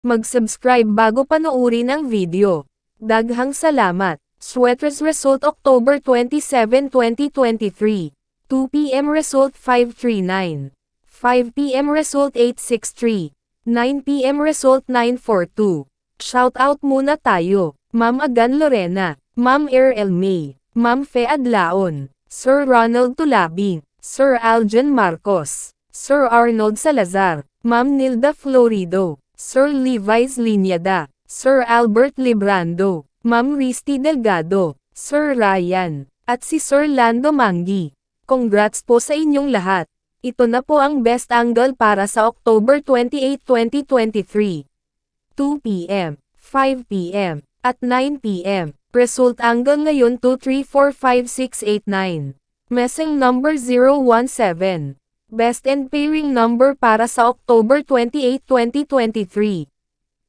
Mag-subscribe bago panoorin ang video. Daghang salamat. Sweaters result October 27, 2023. 2 p.m. result 539. 5 p.m. result 863. 9 p.m. result 942. Shoutout muna tayo. Ma'am Agan Lorena, Ma'am Erel May, Ma'am Fe Adlaon, Sir Ronald Tulabing, Sir Aljan Marcos, Sir Arnold Salazar, Ma'am Nilda Florido, Sir Levi's Linyada, Sir Albert Librando, Ma'am Risty Delgado, Sir Ryan, at si Sir Lando Manggi. Congrats po sa inyong lahat. Ito na po ang best angle para sa October 28, 2023. 2 p.m., 5 p.m., at 9 p.m. Result angle ngayon 2, 3, 4, 5, 6, 8, 9. Messing number 017. Best and pairing number para sa October 28, 2023.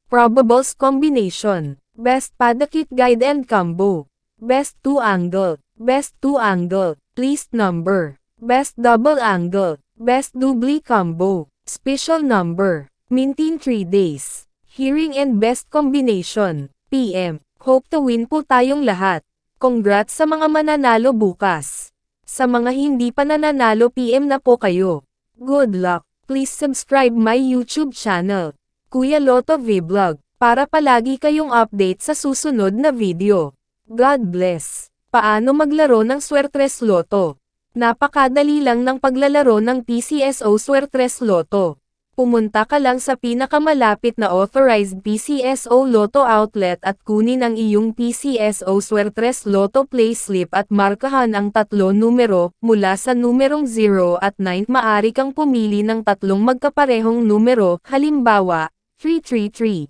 Probables combination. Best Padakit Guide and Combo. Best 2 angle. Best 2 angle. Least number. Best double angle. Best doubly combo. Special number. Mintin 3 days. Hearing and best combination. PM. Hope to win po tayong lahat. Congrats sa mga mananalo bukas. Sa mga hindi pa nananalo PM na po kayo. Good luck. Please subscribe my YouTube channel, Kuya Lotto Vlog, para palagi kayong update sa susunod na video. God bless. Paano maglaro ng Swertres Lotto? Napakadali lang ng paglalaro ng PCSO Swertres Lotto. Pumunta ka lang sa pinakamalapit na authorized PCSO Lotto outlet at kunin ang iyong PCSO Swertres Lotto payslip at markahan ang 3 numero, mula sa numerong 0 at 9 maaari kang pumili ng 3 magkaparehong numero, halimbawa, 333.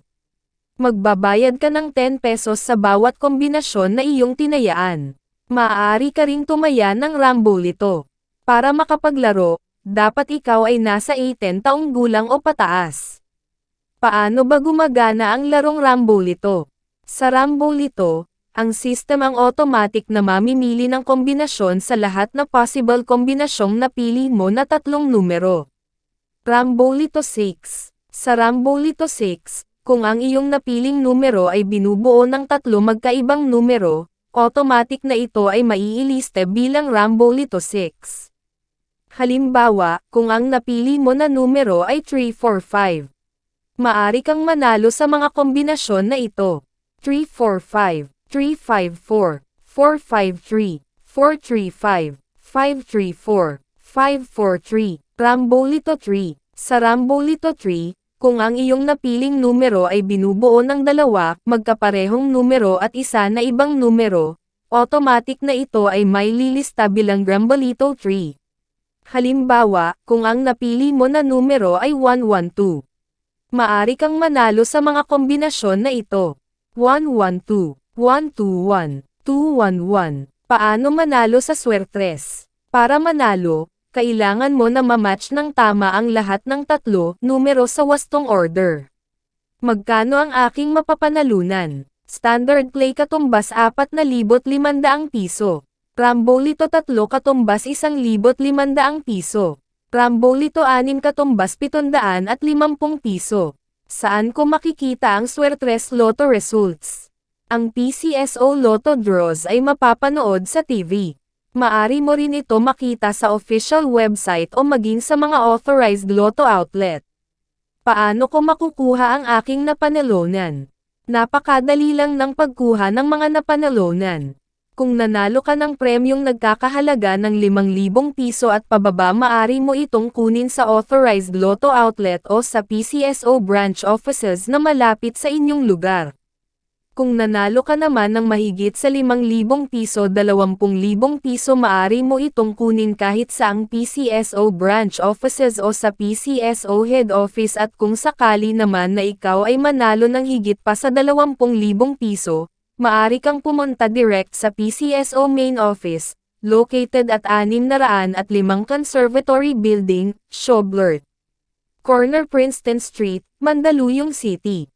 Magbabayad ka ng 10 pesos sa bawat kombinasyon na iyong tinayaan. Maaari ka ring tumaya ng Rambolito. Para makapaglaro, dapat ikaw ay nasa 18 taong gulang o pataas. Paano ba gumagana ang larong Rambolito? Sa Rambolito, ang system ang automatic na mamimili ng kombinasyon sa lahat na possible kombinasyong napili mo na 3 numero. Rambolito 6. Sa Rambolito 6, kung ang iyong napiling numero ay binubuo ng 3 magkaibang numero, automatic na ito ay maiiliste bilang Rambolito 6. Halimbawa, kung ang napili mo na numero ay 345. Maari kang manalo sa mga kombinasyon na ito. 345, 354, 453, 435, 534, 543, Rambolito 3. Sa Rambolito 3, kung ang iyong napiling numero ay binubuo ng 2 magkaparehong numero at isa na ibang numero, automatic na ito ay may lilista bilang Rambolito 3. Halimbawa, kung ang napili mo na numero ay 112. Maari kang manalo sa mga kombinasyon na ito. 112, 121, 211. Paano manalo sa Swertres? Para manalo, kailangan mo na mamatch ng tama ang lahat ng 3 numero sa wastong order. Magkano ang aking mapapanalunan? Standard play katumbas 4,500 piso. Rambolito 3 katumbas 1,500 piso. Rambolito 6 katumbas 750 piso. Saan ko makikita ang Swertres Lotto results? Ang PCSO Lotto draws ay mapapanood sa TV. Maari mo rin ito makita sa official website o maging sa mga authorized Lotto outlet. Paano ko makukuha ang aking napanalunan? Napakadali lang ng pagkuha ng mga napanalunan. Kung nanalo ka ng premyong nagkakahalaga ng 5,000 piso at pababa, maari mo itong kunin sa authorized Lotto outlet o sa PCSO branch offices na malapit sa inyong lugar. Kung nanalo ka naman ng mahigit sa 5,000 piso, 20,000 piso, maari mo itong kunin kahit sa ang PCSO branch offices o sa PCSO head office, at kung sakali naman na ikaw ay manalo ng higit pa sa 20,000 piso, maari kang pumunta direct sa PCSO main office, located at 605 Conservatory Building, Schoblert, Corner Princeton Street, Mandaluyong City.